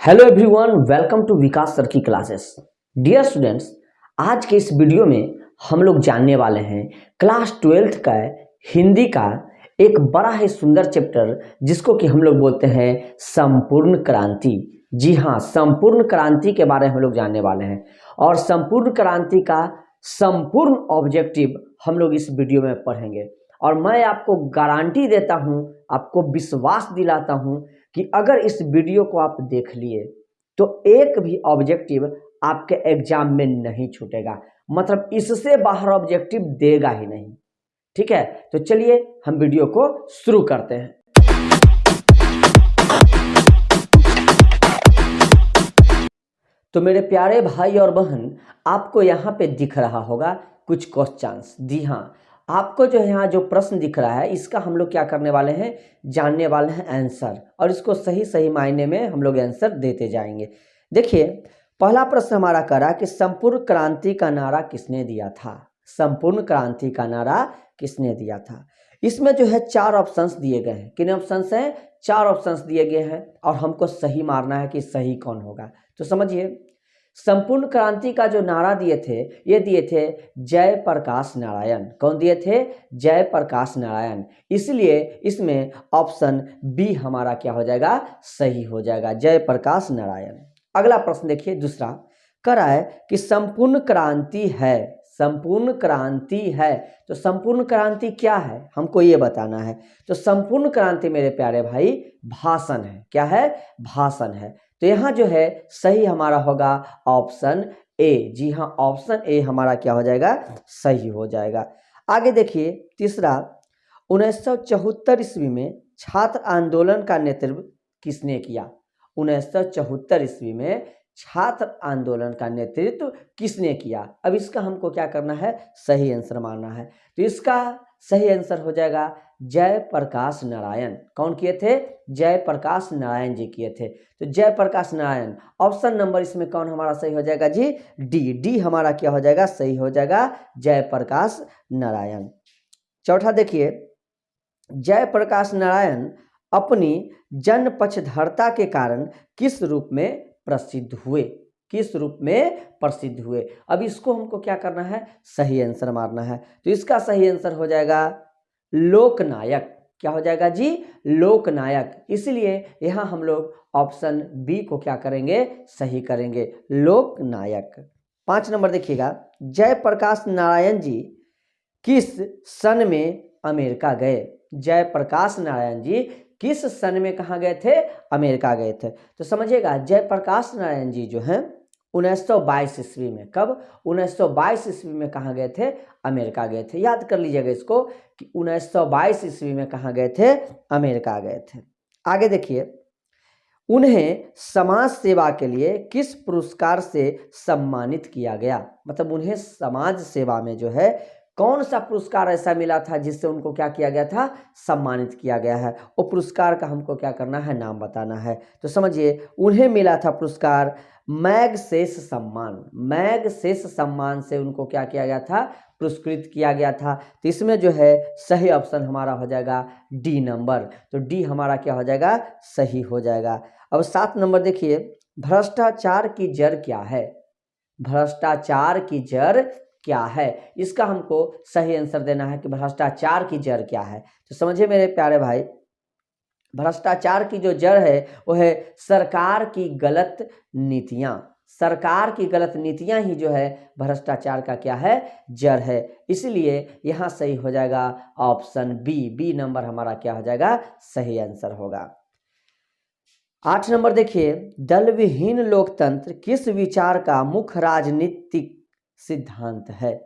Hello everyone, welcome to Vikas sir की classes. Dear students, आज के इस वीडियो में हम लोग जानने वाले हैं क्लास 12th का हिंदी का एक बड़ा ही सुंदर चैप्टर जिसको कि हम लोग बोलते हैं संपूर्ण क्रांति। जी हाँ, संपूर्ण क्रांति के बारे में हम लोग जानने वाले हैं और संपूर्ण क्रांति का संपूर्ण ऑब्जेक्टिव हम लोग इस वीडियो में पढ़ेंगे। और मैं आपको गारंटी देता हूँ, आपको विश्वास दिलाता हूँ कि अगर इस वीडियो को आप देख लिए तो एक भी ऑब्जेक्टिव आपके एग्जाम में नहीं छूटेगा, मतलब इससे बाहर ऑब्जेक्टिव देगा ही नहीं। ठीक है, तो चलिए हम वीडियो को शुरू करते हैं। तो मेरे प्यारे भाई और बहन, आपको यहाँ पे दिख रहा होगा कुछ क्वेश्चंस। जी हाँ, आपको जो यहाँ जो प्रश्न दिख रहा है इसका हम लोग क्या करने वाले हैं, जानने वाले हैं आंसर, और इसको सही सही मायने में हम लोग आंसर देते जाएंगे। देखिए, पहला प्रश्न हमारा करा कि संपूर्ण क्रांति का नारा किसने दिया था। संपूर्ण क्रांति का नारा किसने दिया था। इसमें जो है 4 ऑप्शंस दिए गए हैं। कितने ऑप्शंस हैं? 4 ऑप्शंस दिए गए हैं और हमको सही मारना है कि सही कौन होगा। तो समझिए, संपूर्ण क्रांति का जो नारा दिए थे, ये दिए थे जय प्रकाश नारायण। कौन दिए थे? जय प्रकाश नारायण। इसलिए इसमें ऑप्शन बी हमारा क्या हो जाएगा, सही हो जाएगा, जय प्रकाश नारायण। अगला प्रश्न देखिए, दूसरा करा है कि संपूर्ण क्रांति है। संपूर्ण क्रांति है, तो संपूर्ण क्रांति क्या है हमको ये बताना है। तो संपूर्ण क्रांति मेरे प्यारे भाई भाषण है। क्या है? भाषण है। तो यहाँ जो है सही हमारा होगा ऑप्शन ए। जी हाँ, ऑप्शन ए हमारा क्या हो जाएगा, सही हो जाएगा। आगे देखिए, तीसरा 1974 ईस्वी में छात्र आंदोलन का नेतृत्व किसने किया। 1974 ईस्वी में छात्र आंदोलन का नेतृत्व किसने किया। अब इसका हमको क्या करना है, सही आंसर मानना है। तो इसका सही आंसर हो जाएगा जय प्रकाश नारायण। कौन किए थे? जय प्रकाश नारायण जी किए थे। तो जय प्रकाश नारायण, ऑप्शन नंबर इसमें कौन हमारा सही हो जाएगा जी, डी। डी हमारा क्या हो जाएगा, सही हो जाएगा, जय प्रकाश नारायण। चौथा देखिए, जय प्रकाश नारायण अपनी जन पक्षधरता के कारण किस रूप में प्रसिद्ध हुए। किस रूप में प्रसिद्ध हुए। अब इसको हमको क्या करना है, सही आंसर मारना है। तो इसका सही आंसर हो जाएगा लोकनायक। क्या हो जाएगा जी, लोकनायक। इसलिए यहाँ हम लोग ऑप्शन बी को क्या करेंगे, सही करेंगे, लोकनायक। 5 नंबर देखिएगा, जय प्रकाश नारायण जी किस सन में अमेरिका गए। जय प्रकाश नारायण जी किस सन में कहाँ गए थे, अमेरिका गए थे। तो समझिएगा, जय प्रकाश नारायण जी जो हैं 1922 ईस्वी में, कब, 1922 ईस्वी में कहाँ गए थे, अमेरिका गए थे। याद कर लीजिएगा इसको कि 1922 ईस्वी में कहाँ गए थे, अमेरिका गए थे। आगे देखिए, उन्हें समाज सेवा के लिए किस पुरस्कार से सम्मानित किया गया। मतलब उन्हें समाज सेवा में जो है कौन सा पुरस्कार ऐसा मिला था जिससे उनको क्या किया गया था, सम्मानित किया गया है। वो पुरस्कार का हमको क्या करना है, नाम बताना है। तो समझिए, उन्हें मिला था पुरस्कार मैगसेस सम्मान। मैगसेस सम्मान से उनको क्या किया गया था, पुरस्कृत किया गया था। तो इसमें जो है सही ऑप्शन हमारा हो जाएगा डी नंबर। तो डी हमारा क्या हो जाएगा, सही हो जाएगा। अब 7 नंबर देखिए, भ्रष्टाचार की जड़ क्या है। भ्रष्टाचार की जड़ क्या है, इसका हमको सही आंसर देना है कि भ्रष्टाचार की जड़ क्या है। तो समझिए मेरे प्यारे भाई, भ्रष्टाचार की जो जड़ है वो है सरकार की गलत नीतियां। सरकार की गलत नीतियां ही जो है भ्रष्टाचार का क्या है, जड़ है। इसलिए यहाँ सही हो जाएगा ऑप्शन बी। बी नंबर हमारा क्या हो जाएगा, सही आंसर होगा। 8 नंबर देखिए, दल विहीन लोकतंत्र किस विचार का मुख्य राजनीतिक सिद्धांत है।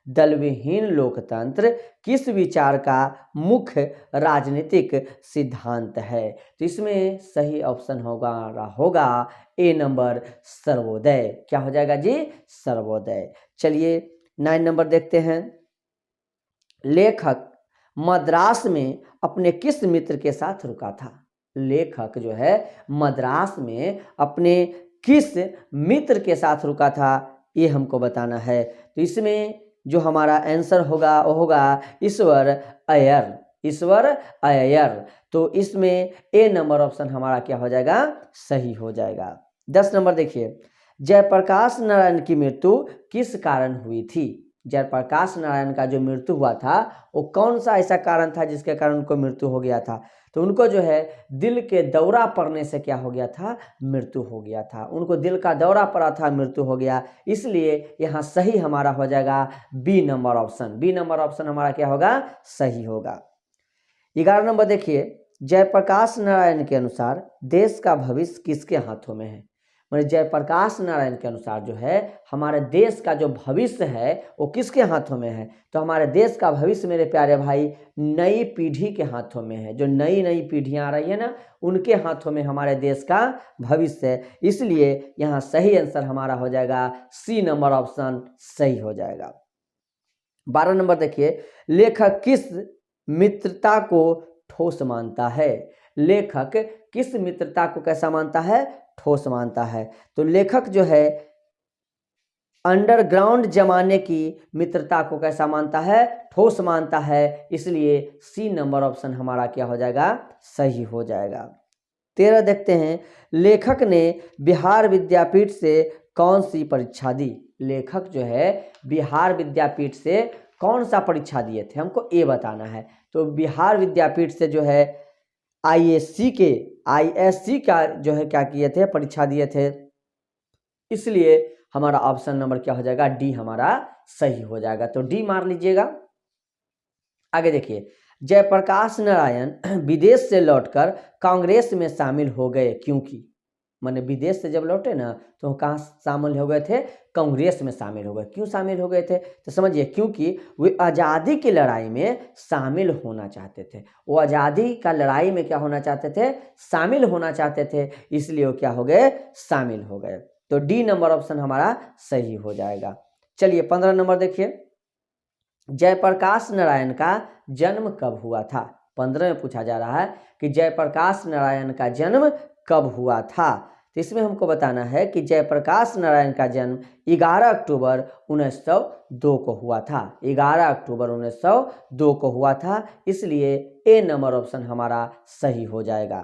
दल विहीन लोकतंत्र किस विचार का मुख्य राजनीतिक सिद्धांत है। तो इसमें सही ऑप्शन होगा ए नंबर, सर्वोदय। क्या हो जाएगा जी, सर्वोदय। चलिए 9 नंबर देखते हैं, लेखक मद्रास में अपने किस मित्र के साथ रुका था। लेखक जो है मद्रास में अपने किस मित्र के साथ रुका था, ये हमको बताना है। तो इसमें जो हमारा आंसर होगा वो होगा ईश्वर अय्यर। ईश्वर अय्यर। तो इसमें ए नंबर ऑप्शन हमारा क्या हो जाएगा, सही हो जाएगा। 10 नंबर देखिए, जयप्रकाश नारायण की मृत्यु किस कारण हुई थी। जयप्रकाश नारायण का जो मृत्यु हुआ था वो कौन सा ऐसा कारण था जिसके कारण उनको मृत्यु हो गया था। तो उनको जो है दिल के दौरा पड़ने से क्या हो गया था, मृत्यु हो गया था। उनको दिल का दौरा पड़ा था, मृत्यु हो गया। इसलिए यहाँ सही हमारा हो जाएगा B number option. B number option हमारा क्या होगा, सही होगा। 11 नंबर देखिए, जयप्रकाश नारायण के अनुसार देश का भविष्य किसके हाथों में है। मतलब जयप्रकाश नारायण के अनुसार जो है हमारे देश का जो भविष्य है वो किसके हाथों में है। तो हमारे देश का भविष्य मेरे प्यारे भाई नई पीढ़ी के हाथों में है। जो नई नई पीढ़ियां आ रही है ना, उनके हाथों में हमारे देश का भविष्य है। इसलिए यहाँ सही आंसर हमारा हो जाएगा सी नंबर ऑप्शन सही हो जाएगा। 12 नंबर देखिए, लेखक किस मित्रता को ठोस मानता है। लेखक किस मित्रता को कैसा मानता है, ठोस मानता है। तो लेखक जो है अंडरग्राउंड जमाने की मित्रता को कैसा मानता है, ठोस मानता है। इसलिए सी नंबर ऑप्शन हमारा क्या हो जाएगा, सही हो जाएगा। 13 देखते हैं, लेखक ने बिहार विद्यापीठ से कौन सी परीक्षा दी। लेखक जो है बिहार विद्यापीठ से कौन सा परीक्षा दिए थे, हमको ये बताना है। तो बिहार विद्यापीठ से जो है आईएससी का जो है क्या किए थे, परीक्षा दिए थे। इसलिए हमारा ऑप्शन नंबर क्या हो जाएगा, डी हमारा सही हो जाएगा। तो डी मार लीजिएगा। आगे देखिए, जयप्रकाश नारायण विदेश से लौटकर कांग्रेस में शामिल हो गए क्योंकि। माने विदेश से जब लौटे ना तो कहाँ शामिल हो गए थे, कांग्रेस में शामिल हो गए। क्यों शामिल हो गए थे, तो समझिए क्योंकि वे आज़ादी की लड़ाई में शामिल होना चाहते थे। वो आज़ादी का लड़ाई में क्या होना चाहते थे, शामिल होना चाहते थे। इसलिए वो क्या हो गए, शामिल हो गए। तो डी नंबर ऑप्शन हमारा सही हो जाएगा। चलिए 15 नंबर देखिए, जयप्रकाश नारायण का जन्म कब हुआ था। 15 में पूछा जा रहा है कि जयप्रकाश नारायण का जन्म कब हुआ था। तो इसमें हमको बताना है कि जयप्रकाश नारायण का जन्म 11 अक्टूबर 1902 को हुआ था। 11 अक्टूबर 1902 को हुआ था। इसलिए ए नंबर ऑप्शन हमारा सही हो जाएगा।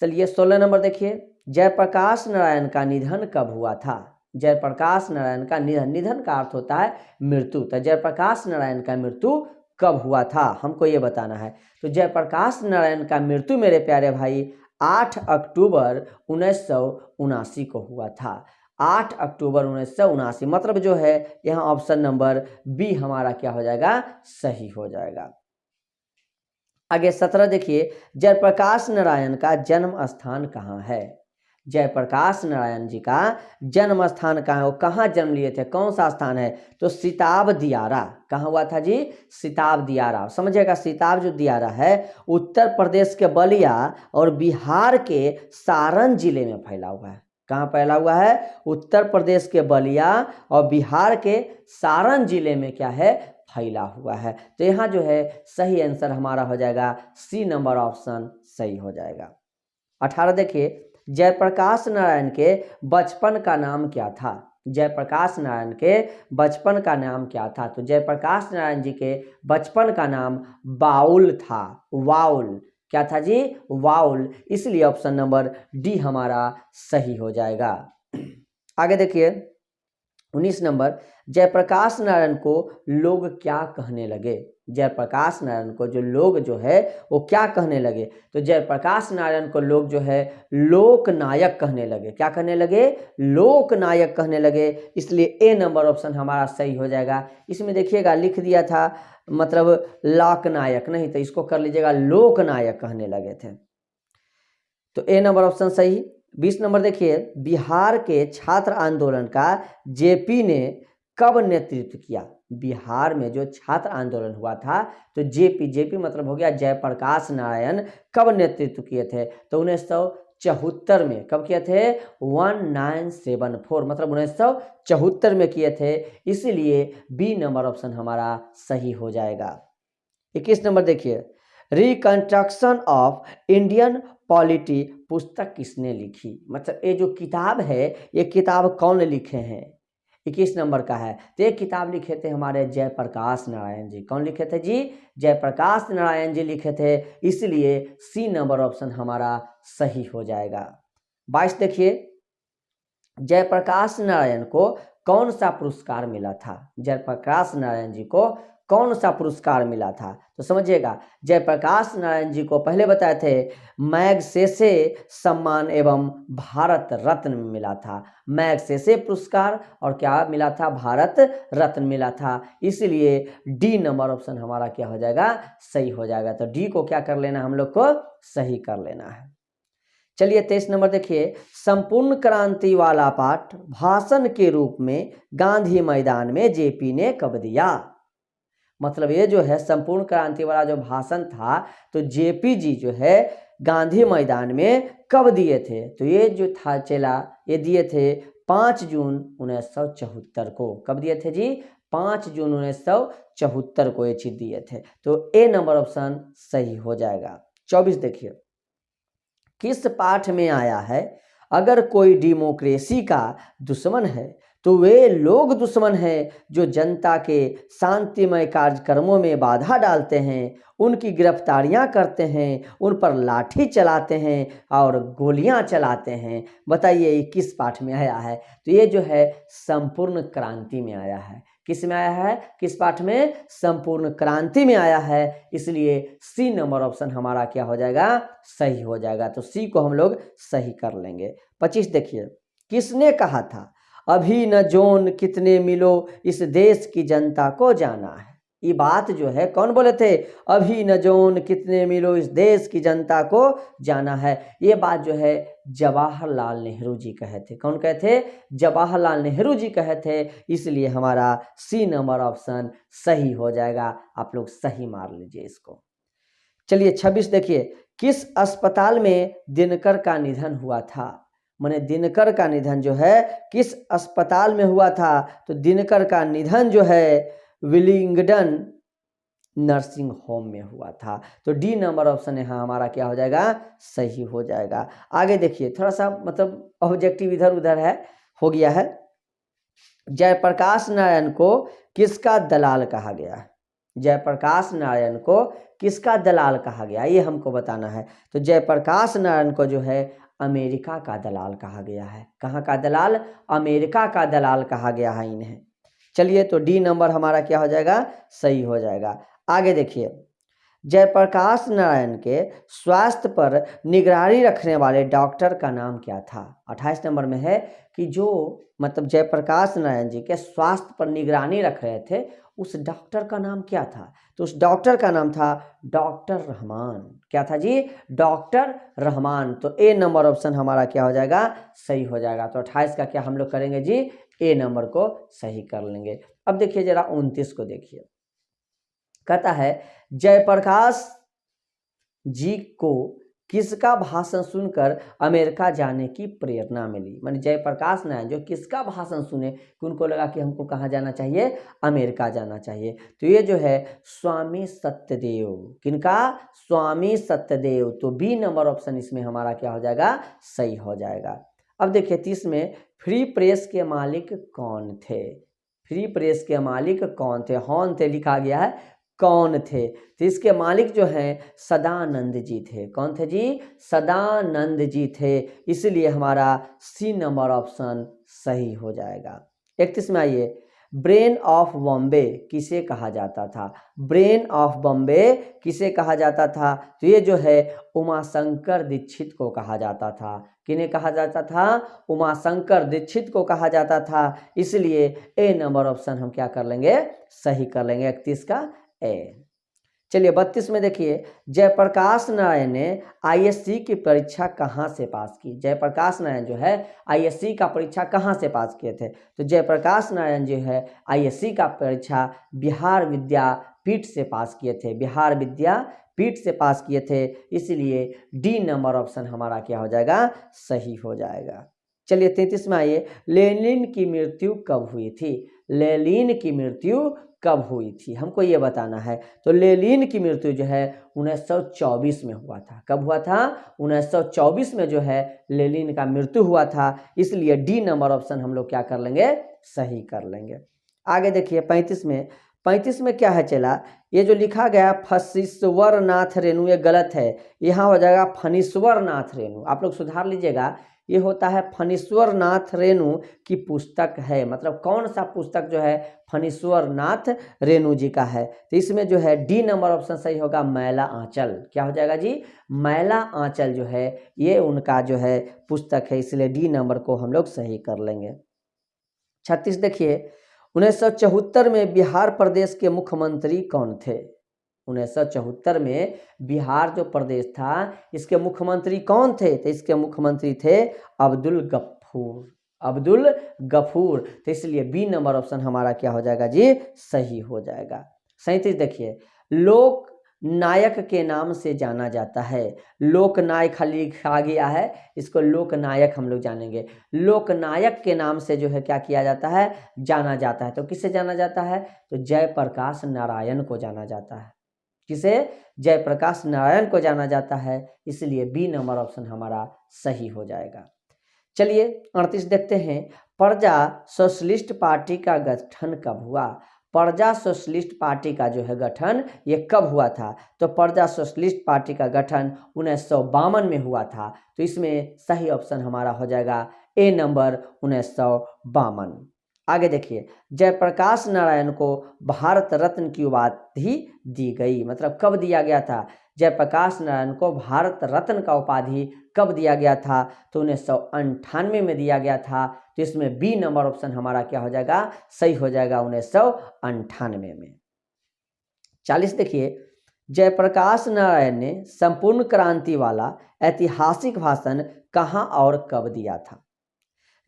चलिए 16 नंबर देखिए, जयप्रकाश नारायण का निधन कब हुआ था। जयप्रकाश नारायण का निधन का अर्थ होता है मृत्यु। तो जयप्रकाश नारायण का मृत्यु कब हुआ था, हमको ये बताना है। तो जयप्रकाश नारायण का मृत्यु मेरे प्यारे भाई 8 अक्टूबर 1979 को हुआ था। 8 अक्टूबर 1979 मतलब जो है यहाँ ऑप्शन नंबर बी हमारा क्या हो जाएगा, सही हो जाएगा। आगे 17 देखिए, जयप्रकाश नारायण का जन्म स्थान कहाँ है। जयप्रकाश नारायण जी का जन्म स्थान कहाँ है, वो कहाँ जन्म लिए थे, कौन सा स्थान है। तो सिताब दियारा। कहाँ हुआ था जी, सिताब दियारा। समझिएगा सिताब जो दियारा है उत्तर प्रदेश के बलिया और बिहार के सारण जिले में फैला हुआ है। कहाँ फैला हुआ है, उत्तर प्रदेश के बलिया और बिहार के सारण जिले में क्या है, फैला हुआ है। तो यहाँ जो है सही आंसर हमारा हो जाएगा सी नंबर ऑप्शन सही हो जाएगा। 18 देखिए, जयप्रकाश नारायण के बचपन का नाम क्या था। जयप्रकाश नारायण के बचपन का नाम क्या था। तो जयप्रकाश नारायण जी के बचपन का नाम बाउल था। वाउल क्या था जी, वाउल। इसलिए ऑप्शन नंबर डी हमारा सही हो जाएगा। आगे देखिए 19 नंबर, जयप्रकाश नारायण को लोग क्या कहने लगे। जयप्रकाश नारायण को जो लोग जो है वो क्या कहने लगे। तो जयप्रकाश नारायण को लोग जो है लोकनायक कहने लगे। क्या कहने लगे, लोकनायक कहने लगे। इसलिए ए नंबर ऑप्शन हमारा सही हो जाएगा। इसमें देखिएगा लिख दिया था मतलब लोकनायक, नहीं तो इसको कर लीजिएगा लोकनायक कहने लगे थे। तो ए नंबर ऑप्शन सही। 20 नंबर देखिए, बिहार के छात्र आंदोलन का जेपी ने कब नेतृत्व किया। बिहार में जो छात्र आंदोलन हुआ था तो जेपी मतलब हो गया जयप्रकाश नारायण, कब नेतृत्व किए थे। तो 1974 में कब किए थे, 1974 मतलब 1974 में किए थे। इसीलिए बी नंबर ऑप्शन हमारा सही हो जाएगा। 21 नंबर देखिए, रिकंस्ट्रक्शन ऑफ इंडियन पॉलिटी पुस्तक किसने लिखी। मतलब ये जो किताब है ये किताब कौन लिखे हैं, 21 नंबर का है। तो एक किताब लिखे थे हमारे जयप्रकाश नारायण जी। कौन लिखे थे जी? जयप्रकाश नारायण जी लिखे थे, इसलिए सी नंबर ऑप्शन हमारा सही हो जाएगा। 22 देखिए, जयप्रकाश नारायण को कौन सा पुरस्कार मिला था? जयप्रकाश नारायण जी को कौन सा पुरस्कार मिला था? तो समझिएगा, जयप्रकाश नारायण जी को पहले बताए थे मैगसेसे सम्मान एवं भारत रत्न मिला था। मैगसेसे पुरस्कार और क्या मिला था? भारत रत्न मिला था। इसलिए डी नंबर ऑप्शन हमारा क्या हो जाएगा? सही हो जाएगा। तो डी को क्या कर लेना, हम लोग को सही कर लेना है। चलिए 23 नंबर देखिए, संपूर्ण क्रांति वाला पाठ भाषण के रूप में गांधी मैदान में जेपी ने कब दिया? मतलब ये जो है संपूर्ण क्रांति वाला जो भाषण था, तो जेपी जी जो है गांधी मैदान में कब दिए थे? तो ये जो था चला, ये दिए थे 5 जून 1974 को। कब दिए थे जी? 5 जून 1974 को ये चीज दिए थे। तो ए नंबर ऑप्शन सही हो जाएगा। 24 देखिए, किस पाठ में आया है अगर कोई डेमोक्रेसी का दुश्मन है तो वे लोग दुश्मन हैं जो जनता के शांतिमय कार्यक्रमों में बाधा डालते हैं, उनकी गिरफ्तारियां करते हैं, उन पर लाठी चलाते हैं और गोलियां चलाते हैं। बताइए ये किस पाठ में आया है? तो ये जो है संपूर्ण क्रांति में आया है। किस में आया है? किस पाठ में? संपूर्ण क्रांति में आया है। इसलिए सी नंबर ऑप्शन हमारा क्या हो जाएगा? सही हो जाएगा। तो सी को हम लोग सही कर लेंगे। 25 देखिए, किसने कहा था अभी न जोन कितने मिलो इस देश की जनता को जाना है? ये बात जो है कौन बोले थे? अभी न जोन कितने मिलो इस देश की जनता को जाना है। ये बात जो है जवाहरलाल नेहरू जी कहे थे। कौन कहे थे? जवाहरलाल नेहरू जी कहे थे। इसलिए हमारा सी नंबर ऑप्शन सही हो जाएगा। आप लोग सही मार लीजिए इसको। चलिए 26 देखिए, किस अस्पताल में दिनकर का निधन हुआ था? माने दिनकर का निधन जो है किस अस्पताल में हुआ था? तो दिनकर का निधन जो है विलिंगडन नर्सिंग होम में हुआ था। तो डी नंबर ऑप्शन यहाँ हमारा क्या हो जाएगा? सही हो जाएगा। आगे देखिए, थोड़ा सा मतलब ऑब्जेक्टिव इधर उधर है, हो गया है। जयप्रकाश नारायण को किसका दलाल कहा गया है? जयप्रकाश नारायण को किसका दलाल कहा गया, ये हमको बताना है। तो जयप्रकाश नारायण को जो है अमेरिका का दलाल कहा गया है। कहाँ का दलाल? अमेरिका का दलाल कहा गया है इन्हें। चलिए, तो डी नंबर हमारा क्या हो जाएगा? सही हो जाएगा। आगे देखिए, जयप्रकाश नारायण के स्वास्थ्य पर निगरानी रखने वाले डॉक्टर का नाम क्या था? 28 नंबर में है कि जो मतलब जयप्रकाश नारायण जी के स्वास्थ्य पर निगरानी रख रहे थे, उस डॉक्टर का नाम क्या था? तो उस डॉक्टर का नाम था डॉक्टर रहमान। क्या था जी? डॉक्टर रहमान। तो ए नंबर ऑप्शन हमारा क्या हो जाएगा? सही हो जाएगा। तो 28 का क्या हम लोग करेंगे जी? ए नंबर को सही कर लेंगे। अब देखिए जरा 29 को देखिए, कहता है जयप्रकाश जी को किसका भाषण सुनकर अमेरिका जाने की प्रेरणा मिली? माने जयप्रकाश नारायण जो किसका भाषण सुने कि उनको लगा कि हमको कहाँ जाना चाहिए? अमेरिका जाना चाहिए। तो ये जो है स्वामी सत्यदेव। किनका? स्वामी सत्यदेव। तो बी नंबर ऑप्शन इसमें हमारा क्या हो जाएगा? सही हो जाएगा। अब देखिए 30 में, फ्री प्रेस के मालिक कौन थे? फ्री प्रेस के मालिक कौन थे? कौन थे लिखा गया है, कौन थे? तो इसके मालिक जो हैं सदानंद जी थे। कौन थे जी? सदानंद जी थे। इसलिए हमारा सी नंबर ऑप्शन सही हो जाएगा। 31 में आइए, ब्रेन ऑफ बॉम्बे किसे कहा जाता था? ब्रेन ऑफ बॉम्बे किसे कहा जाता था? तो ये जो है उमाशंकर दीक्षित को कहा जाता था। किन्हें कहा जाता था? उमाशंकर दीक्षित को कहा जाता था। इसलिए ए नंबर ऑप्शन हम क्या कर लेंगे? सही कर लेंगे। 31 का ए। चलिए 32 में देखिए, जयप्रकाश नारायण ने आईएससी की परीक्षा कहाँ से पास की? जयप्रकाश नारायण जो है आईएससी का परीक्षा कहाँ से पास किए थे? तो जयप्रकाश नारायण जो है आईएससी का परीक्षा बिहार विद्यापीठ से पास किए थे। बिहार विद्यापीठ से पास किए थे। इसलिए डी नंबर ऑप्शन हमारा क्या हो जाएगा? सही हो जाएगा। चलिए 33 में आइए, लेनिन की मृत्यु कब हुई थी? लेनिन की मृत्यु कब हुई थी, हमको ये बताना है। तो लेनिन की मृत्यु जो है 1924 में हुआ था। कब हुआ था? 1924 में जो है लेनिन का मृत्यु हुआ था। इसलिए डी नंबर ऑप्शन हम लोग क्या कर लेंगे? सही कर लेंगे। आगे देखिए 35 में क्या है चला, ये जो लिखा गया फसीश्वर नाथ रेणु, ये गलत है, यहाँ हो जाएगा फणीश्वर नाथ रेणु। आप लोग सुधार लीजिएगा, ये होता है फणीश्वर नाथ रेणु की पुस्तक है। मतलब कौन सा पुस्तक जो है फणीश्वर नाथ रेणु जी का है। तो इसमें जो है डी नंबर ऑप्शन सही होगा, मैला आंचल। क्या हो जाएगा जी? मैला आंचल जो है ये उनका जो है पुस्तक है, इसलिए डी नंबर को हम लोग सही कर लेंगे। 36 देखिए, 1974 में बिहार प्रदेश के मुख्यमंत्री कौन थे? 1974 में बिहार जो प्रदेश था इसके मुख्यमंत्री कौन थे? तो इसके मुख्यमंत्री थे अब्दुल गफूर। अब्दुल गफूर। तो इसलिए बी नंबर ऑप्शन हमारा क्या हो जाएगा जी? सही हो जाएगा। 37 देखिए, लोक नायक के नाम से जाना जाता है। लोक नायक खाली लिखा गया है, इसको लोक नायक हम लोग जानेंगे। लोक नायक के नाम से जो है क्या किया जाता है? जाना जाता है। तो किससे जाना जाता है? तो जयप्रकाश नारायण को जाना जाता है। किसे? जयप्रकाश नारायण को जाना जाता है। इसलिए बी नंबर ऑप्शन हमारा सही हो जाएगा। चलिए 38 देखते हैं, प्रजा सोशलिस्ट पार्टी का गठन कब हुआ? प्रजा सोशलिस्ट पार्टी का जो है गठन ये कब हुआ था? तो प्रजा सोशलिस्ट पार्टी का गठन 1952 में हुआ था। तो इसमें सही ऑप्शन हमारा हो जाएगा ए नंबर 1952। आगे देखिए, जयप्रकाश नारायण को भारत रत्न की उपाधि दी गई। मतलब कब दिया गया था? जयप्रकाश नारायण को भारत रत्न का उपाधि कब दिया गया था? तो 1998 में दिया गया था। तो इसमें बी नंबर ऑप्शन हमारा क्या हो जाएगा? सही हो जाएगा 1998 में। 40 देखिए, जयप्रकाश नारायण ने संपूर्ण क्रांति वाला ऐतिहासिक भाषण कहाँ और कब दिया था?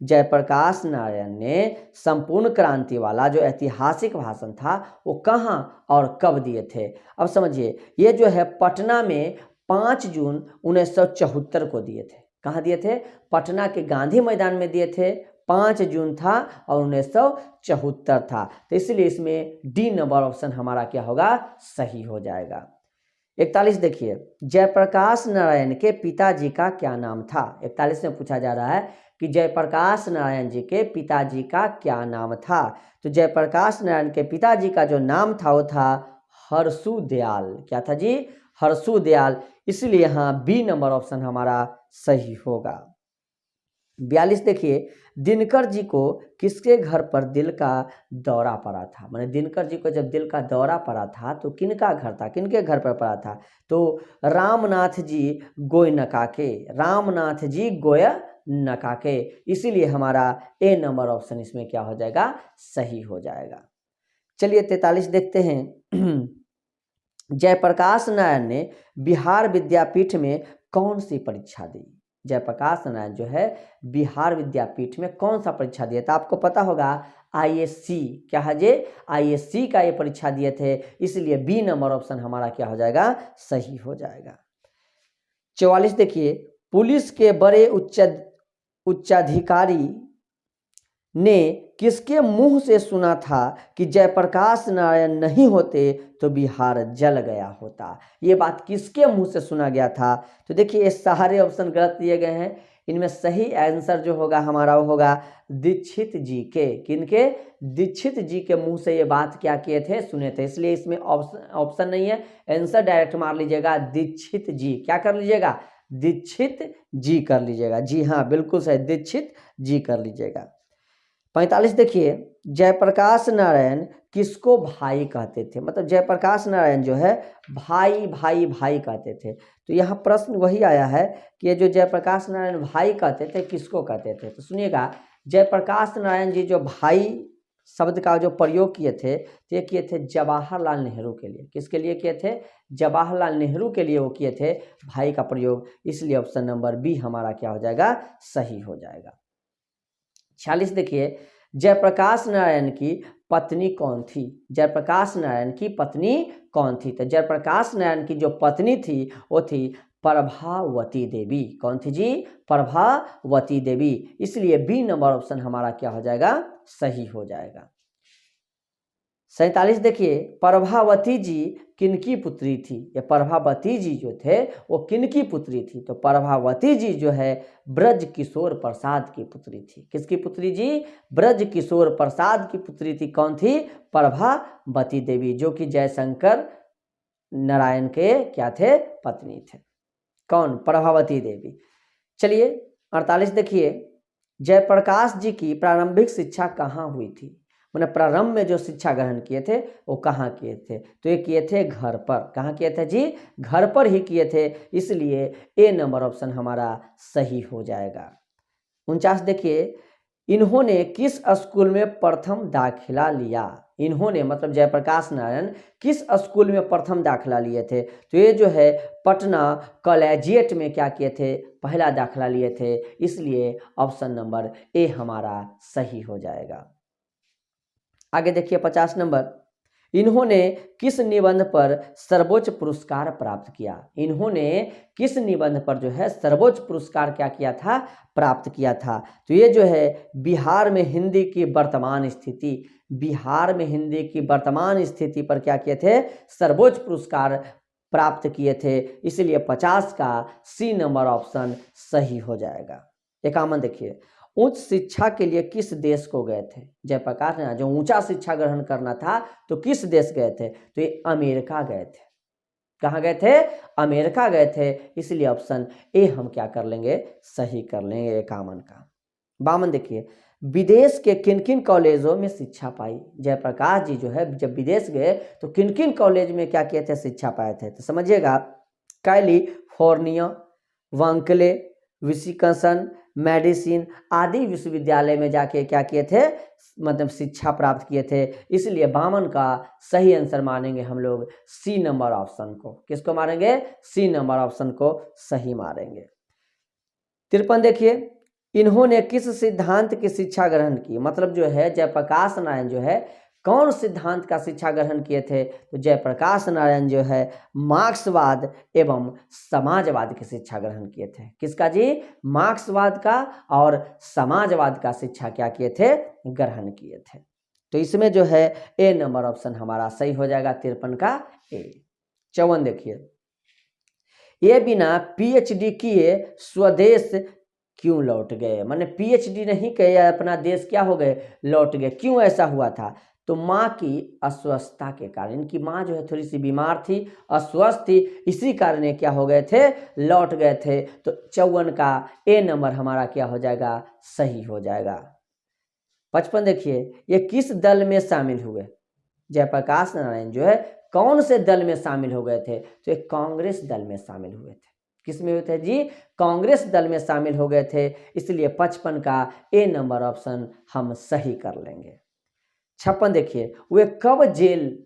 जयप्रकाश नारायण ने संपूर्ण क्रांति वाला जो ऐतिहासिक भाषण था वो कहाँ और कब दिए थे? अब समझिए, ये जो है पटना में 5 जून 1974 को दिए थे। कहाँ दिए थे? पटना के गांधी मैदान में दिए थे। 5 जून था और 1974 था। तो इसलिए इसमें डी नंबर ऑप्शन हमारा क्या होगा? सही हो जाएगा। 41 देखिए, जयप्रकाश नारायण के पिताजी का क्या नाम था? 41 में पूछा जा रहा है कि जयप्रकाश नारायण जी के पिताजी का क्या नाम था? तो जयप्रकाश नारायण के पिताजी का जो नाम था वो था हरसू दयाल। क्या था जी? हरसू दयाल। इसलिए यहाँ बी नंबर ऑप्शन हमारा सही होगा। 42 देखिए, दिनकर जी को किसके घर पर दिल का दौरा पड़ा था? माने दिनकर जी को जब दिल का दौरा पड़ा था तो किनका घर था, किनके घर पर पड़ा था? तो रामनाथ जी गोयनका के। रामनाथ जी गोयनका के। इसीलिए हमारा ए नंबर ऑप्शन इसमें क्या हो जाएगा? सही हो जाएगा। चलिए 43 देखते हैं। जयप्रकाश नारायण ने बिहार विद्यापीठ में कौन सी परीक्षा दी? जयप्रकाश नारायण जो है बिहार विद्यापीठ में कौन सा परीक्षा दिया था? आपको पता होगा आईएससी। क्या है जे? आईएससी का ये परीक्षा दिए थे। इसलिए बी नंबर ऑप्शन हमारा क्या हो जाएगा? सही हो जाएगा। 44 देखिए, पुलिस के बड़े उच्चाधिकारी ने किसके मुंह से सुना था कि जयप्रकाश नारायण नहीं होते तो बिहार जल गया होता? ये बात किसके मुंह से सुना गया था? तो देखिए ये सारे ऑप्शन गलत दिए गए हैं। इनमें सही आंसर जो होगा हमारा वो होगा दीक्षित जी के। किनके? दीक्षित जी के मुंह से ये बात क्या किए थे? सुने थे। इसलिए इसमें ऑप्शन नहीं है, आंसर डायरेक्ट मार लीजिएगा दीक्षित जी। क्या कर लीजिएगा? दीक्षित जी कर लीजिएगा। जी हाँ, बिल्कुल सही, दीक्षित जी कर लीजिएगा। 45 देखिए, जयप्रकाश नारायण किसको भाई कहते थे? मतलब जयप्रकाश नारायण जो है भाई भाई भाई कहते थे। तो यहाँ प्रश्न वही आया है कि ये जो जयप्रकाश नारायण भाई कहते थे किसको कहते थे? तो सुनिएगा, जयप्रकाश नारायण जी जो भाई शब्द का जो प्रयोग किए थे तो ये किए थे जवाहरलाल नेहरू के लिए। किसके लिए किए थे? जवाहरलाल नेहरू के लिए वो किए थे भाई का प्रयोग। इसलिए ऑप्शन नंबर बी हमारा क्या हो जाएगा? सही हो जाएगा। 46 देखिए, जयप्रकाश नारायण की पत्नी कौन थी? जयप्रकाश नारायण की पत्नी कौन थी? तो जयप्रकाश नारायण की जो पत्नी थी वो थी प्रभावती देवी। कौन थी जी? प्रभावती देवी। इसलिए बी नंबर ऑप्शन हमारा क्या हो जाएगा? सही हो जाएगा। 47 देखिए, प्रभावती जी किनकी पुत्री थी? ये प्रभावती जी जो थे वो किनकी पुत्री थी? तो प्रभावती जी जो है ब्रज किशोर प्रसाद की पुत्री थी। किसकी पुत्री जी? ब्रज किशोर प्रसाद की पुत्री थी। कौन थी? प्रभावती देवी, जो कि जयशंकर नारायण के क्या थे? पत्नी थे। कौन? प्रभावती देवी। चलिए 48 देखिए, जयप्रकाश जी की प्रारंभिक शिक्षा कहाँ हुई थी? मैंने प्रारंभ में जो शिक्षा ग्रहण किए थे वो कहाँ किए थे? तो ये किए थे घर पर। कहाँ किए थे जी? घर पर ही किए थे, इसलिए ए नंबर ऑप्शन हमारा सही हो जाएगा। 49 देखिए, इन्होंने किस स्कूल में प्रथम दाखिला लिया? इन्होंने मतलब जयप्रकाश नारायण किस स्कूल में प्रथम दाखिला लिए थे? तो ये जो है पटना कॉलेजिएट में क्या किए थे? पहला दाखिला लिए थे, इसलिए ऑप्शन नंबर ए हमारा सही हो जाएगा। आगे देखिए 50 नंबर, इन्होंने किस निबंध पर सर्वोच्च पुरस्कार प्राप्त किया? इन्होंने किस निबंध पर जो है सर्वोच्च पुरस्कार क्या किया था? प्राप्त किया था। तो ये जो है बिहार में हिंदी की वर्तमान स्थिति, बिहार में हिंदी की वर्तमान स्थिति पर क्या किए थे? सर्वोच्च पुरस्कार प्राप्त किए थे, इसलिए 50 का सी नंबर ऑप्शन सही हो जाएगा। 51 देखिए, उच्च शिक्षा के लिए किस देश को गए थे? जयप्रकाश नारायण जो ऊंचा शिक्षा ग्रहण करना था तो किस देश गए थे? तो ये अमेरिका गए थे। कहाँ गए थे? अमेरिका गए थे, इसलिए ऑप्शन ए हम क्या कर लेंगे? सही कर लेंगे 51 का। 52 देखिए, विदेश के किन किन कॉलेजों में शिक्षा पाई? जयप्रकाश जी जो है जब विदेश गए तो किन किन कॉलेज में क्या किए थे? शिक्षा पाए थे। तो समझिएगा, कैलिफोर्निया, वंकले, विस्कॉन्सिन, मेडिसिन आदि विश्वविद्यालय में जाके क्या किए थे? मतलब शिक्षा प्राप्त किए थे, इसलिए 52 का सही आंसर मानेंगे हम लोग सी नंबर ऑप्शन को। किसको मारेंगे? सी नंबर ऑप्शन को सही मारेंगे। 53 देखिए, इन्होंने किस सिद्धांत की शिक्षा ग्रहण की? मतलब जो है जयप्रकाश नारायण जो है कौन सिद्धांत का शिक्षा ग्रहण किए थे? तो जयप्रकाश नारायण जो है मार्क्सवाद एवं समाजवाद की शिक्षा ग्रहण किए थे। किसका जी? मार्क्सवाद का और समाजवाद का शिक्षा क्या किए थे? ग्रहण किए थे। तो इसमें जो है ए नंबर ऑप्शन हमारा सही हो जाएगा, 53 का ए। 54 देखिए, ये बिना पीएचडी किए स्वदेश क्यों लौट गए? माने पीएचडी नहीं किए, अपना देश क्या हो गए? लौट गए। क्यों ऐसा हुआ था? तो माँ की अस्वस्थता के कारण, इनकी माँ जो है थोड़ी सी बीमार थी, अस्वस्थ थी, इसी कारण ये क्या हो गए थे? लौट गए थे। तो 54 का ए नंबर हमारा क्या हो जाएगा? सही हो जाएगा। 55 देखिए, ये किस दल में शामिल हुए? जयप्रकाश नारायण जो है कौन से दल में शामिल हो गए थे? तो एक कांग्रेस दल में शामिल हुए थे। किस में हुए थे जी? कांग्रेस दल में शामिल हो गए थे, इसलिए 55 का ए नंबर ऑप्शन हम सही कर लेंगे। 56 देखिए, वे कब जेल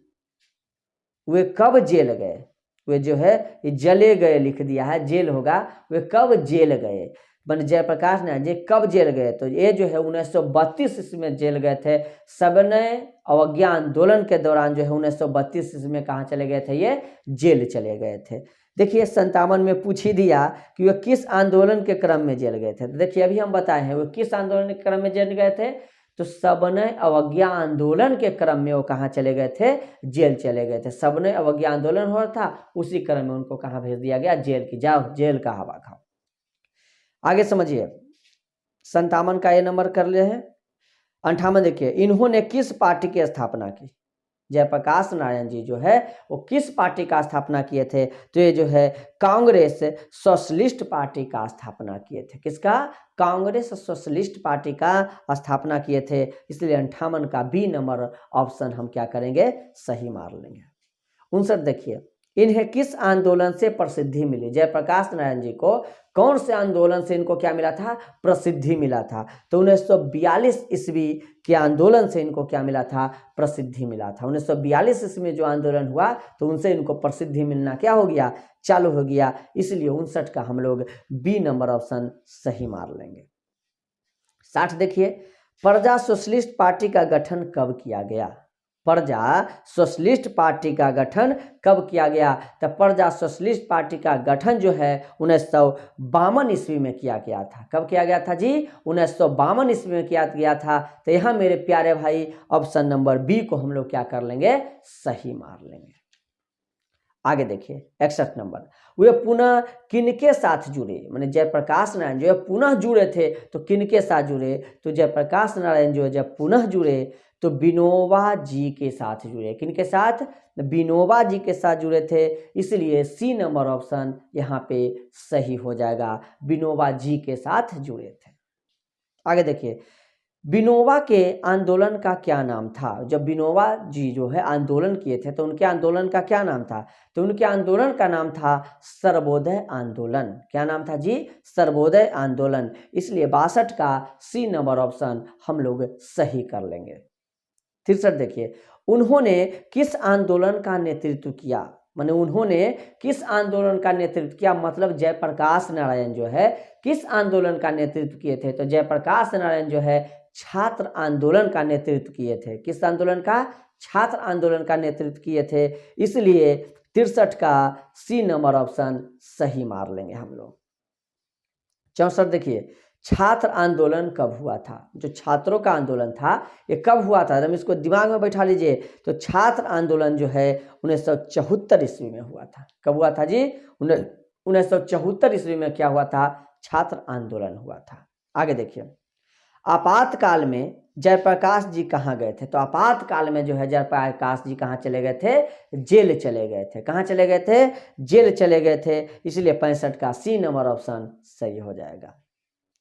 गए? वे जो है जले गए लिख दिया है, जेल होगा। वे कब जेल गए? बन जयप्रकाश नारायण जी कब जेल गए? तो ये जो है 1932 ईस्वी में जेल गए थे। सविनय अवज्ञा आंदोलन के दौरान जो है 1932 ईस्वी में कहाँ चले गए थे? ये जेल चले गए थे। देखिए 57 में पूछ ही दिया कि वे किस आंदोलन के क्रम में जेल गए थे। तो देखिए अभी हम बताए हैं वो किस आंदोलन के क्रम में जेल गए थे, तो सविनय अवज्ञा आंदोलन के क्रम में वो कहाँ चले गए थे? जेल चले गए थे। सविनय अवज्ञा आंदोलन हो रहा था, उसी क्रम में उनको कहाँ भेज दिया गया? जेल की, जाओ जेल का हवा खाओ। आगे समझिए, 57 का ये नंबर कर ले हैं। 58 देखिए, इन्होंने किस पार्टी की स्थापना की? जयप्रकाश नारायण जी जो है वो किस पार्टी का स्थापना किए थे? तो ये जो है कांग्रेस सोशलिस्ट पार्टी का स्थापना किए थे। किसका? कांग्रेस सोशलिस्ट पार्टी का स्थापना किए थे, इसलिए 58 का बी नंबर ऑप्शन हम क्या करेंगे? सही मार लेंगे। 59 देखिए, इन्हें किस आंदोलन से प्रसिद्धि मिली? जयप्रकाश नारायण जी को कौन से आंदोलन से इनको क्या मिला था? प्रसिद्धि मिला था। तो 1942 ईस्वी के आंदोलन से इनको क्या मिला था? प्रसिद्धि मिला था। 1942 ईस्वी में जो आंदोलन हुआ तो उनसे इनको प्रसिद्धि मिलना क्या हो गया? चालू हो गया, इसलिए 59 का हम लोग बी नंबर ऑप्शन सही मार लेंगे। 60 देखिए, प्रजा सोशलिस्ट पार्टी का गठन कब किया गया? प्रजा सोशलिस्ट पार्टी का गठन कब किया गया? तो प्रजा सोशलिस्ट पार्टी का गठन जो है 1952 ईस्वी में किया गया था। कब किया गया था जी? 1952 ईस्वी में किया गया था। तो यहाँ मेरे प्यारे भाई ऑप्शन नंबर बी को हम लोग क्या कर लेंगे? सही मार लेंगे। आगे देखिए 61 नंबर, वे पुनः किनके साथ जुड़े? माने जयप्रकाश नारायण जो है पुनः जुड़े थे, तो किनके साथ जुड़े? तो जयप्रकाश नारायण जो है जब पुनः जुड़े तो विनोबा जी के साथ जुड़े। किनके साथ? विनोबा जी के साथ जुड़े थे, इसलिए सी नंबर ऑप्शन यहाँ पे सही हो जाएगा, विनोबा जी के साथ जुड़े थे। आगे देखिए, विनोबा के आंदोलन का क्या नाम था? जब विनोबा जी जो है आंदोलन किए थे तो उनके आंदोलन का क्या नाम था? तो उनके आंदोलन का नाम था सर्वोदय आंदोलन। क्या नाम था जी? सर्वोदय आंदोलन। इसलिए 62 का सी नंबर ऑप्शन हम लोग सही कर लेंगे। 63 देखिए, उन्होंने किस आंदोलन का नेतृत्व किया? माने उन्होंने किस आंदोलन का नेतृत्व किया? मतलब जयप्रकाश नारायण जो है किस आंदोलन का नेतृत्व किए थे? तो जयप्रकाश नारायण जो है छात्र आंदोलन का नेतृत्व किए थे। किस आंदोलन का? छात्र आंदोलन का नेतृत्व किए थे, इसलिए 63 का सी नंबर ऑप्शन सही मार लेंगे हम लोग। 64 देखिए, छात्र आंदोलन कब हुआ था? जो छात्रों का आंदोलन था ये कब हुआ था? हम इसको दिमाग में बैठा लीजिए। तो छात्र आंदोलन जो है 1974 ईस्वी में हुआ था। कब हुआ था जी? 1974 ईस्वी में क्या हुआ था? छात्र आंदोलन हुआ था। आगे देखिए, आपातकाल में जयप्रकाश जी कहाँ गए थे? तो आपातकाल में जो है जयप्रकाश जी कहाँ चले गए थे? जेल चले गए थे। कहाँ चले गए थे? जेल चले गए थे, इसलिए 65 का सी नंबर ऑप्शन सही हो जाएगा।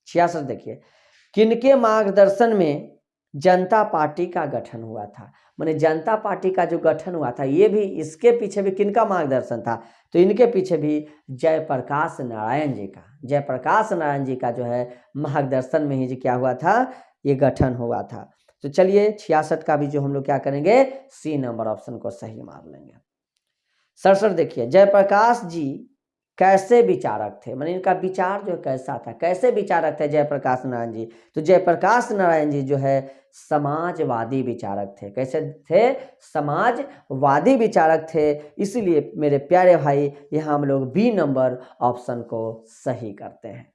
66 देखिए, किनके मार्गदर्शन में जनता पार्टी का गठन हुआ था? माने जनता पार्टी का जो गठन हुआ था ये भी इसके पीछे भी किनका मार्गदर्शन था? तो इनके पीछे भी जयप्रकाश नारायण जी का, जयप्रकाश नारायण जी का जो है मार्गदर्शन में ही जी क्या हुआ था? ये गठन हुआ था। तो चलिए 66 का भी जो हम लोग क्या करेंगे? सी नंबर ऑप्शन को सही मार लेंगे। 67 देखिए, जयप्रकाश जी कैसे विचारक थे? माने इनका विचार जो कैसा था? कैसे विचारक थे जयप्रकाश नारायण जी? तो जयप्रकाश नारायण जी जो है समाजवादी विचारक थे। कैसे थे? समाजवादी विचारक थे, इसलिए मेरे प्यारे भाई यहाँ हम लोग बी नंबर ऑप्शन को सही करते हैं।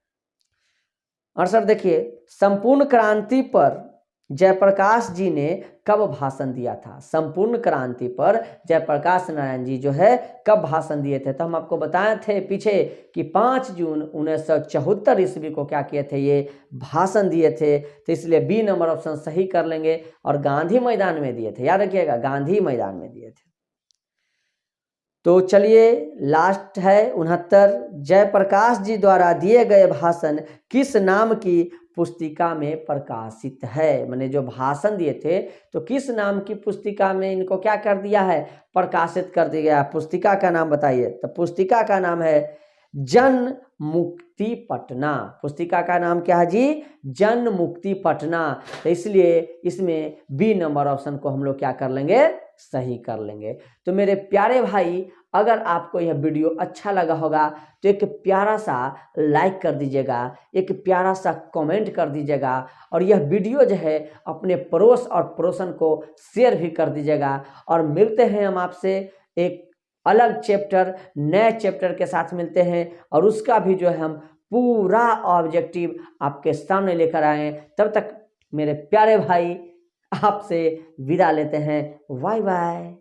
68 देखिए, संपूर्ण क्रांति पर जयप्रकाश जी ने कब भाषण दिया था? संपूर्ण क्रांति पर जयप्रकाश नारायण जी जो है कब भाषण दिए थे? तो हम आपको बताए थे पीछे कि 5 जून 1974 ईस्वी को क्या किए थे? ये भाषण दिए थे, तो इसलिए बी नंबर ऑप्शन सही कर लेंगे। और गांधी मैदान में दिए थे, याद रखिएगा गांधी मैदान में दिए थे। तो चलिए लास्ट है 69, जयप्रकाश जी द्वारा दिए गए भाषण किस नाम की पुस्तिका में प्रकाशित है? मैंने जो भाषण दिए थे तो किस नाम की पुस्तिका में इनको क्या कर दिया है? प्रकाशित कर दिया गया। पुस्तिका का नाम बताइए। तो पुस्तिका का नाम है जन मुक्ति पटना। पुस्तिका का नाम क्या है जी? जन मुक्ति पटना। तो इसलिए इसमें बी नंबर ऑप्शन को हम लोग क्या कर लेंगे? सही कर लेंगे। तो मेरे प्यारे भाई, अगर आपको यह वीडियो अच्छा लगा होगा तो एक प्यारा सा लाइक कर दीजिएगा, एक प्यारा सा कमेंट कर दीजिएगा, और यह वीडियो जो है अपने पड़ोस और पड़ोसन को शेयर भी कर दीजिएगा। और मिलते हैं हम आपसे एक अलग चैप्टर, नए चैप्टर के साथ मिलते हैं, और उसका भी जो है हम पूरा ऑब्जेक्टिव आपके सामने लेकर आए। तब तक मेरे प्यारे भाई आपसे विदा लेते हैं। Bye bye.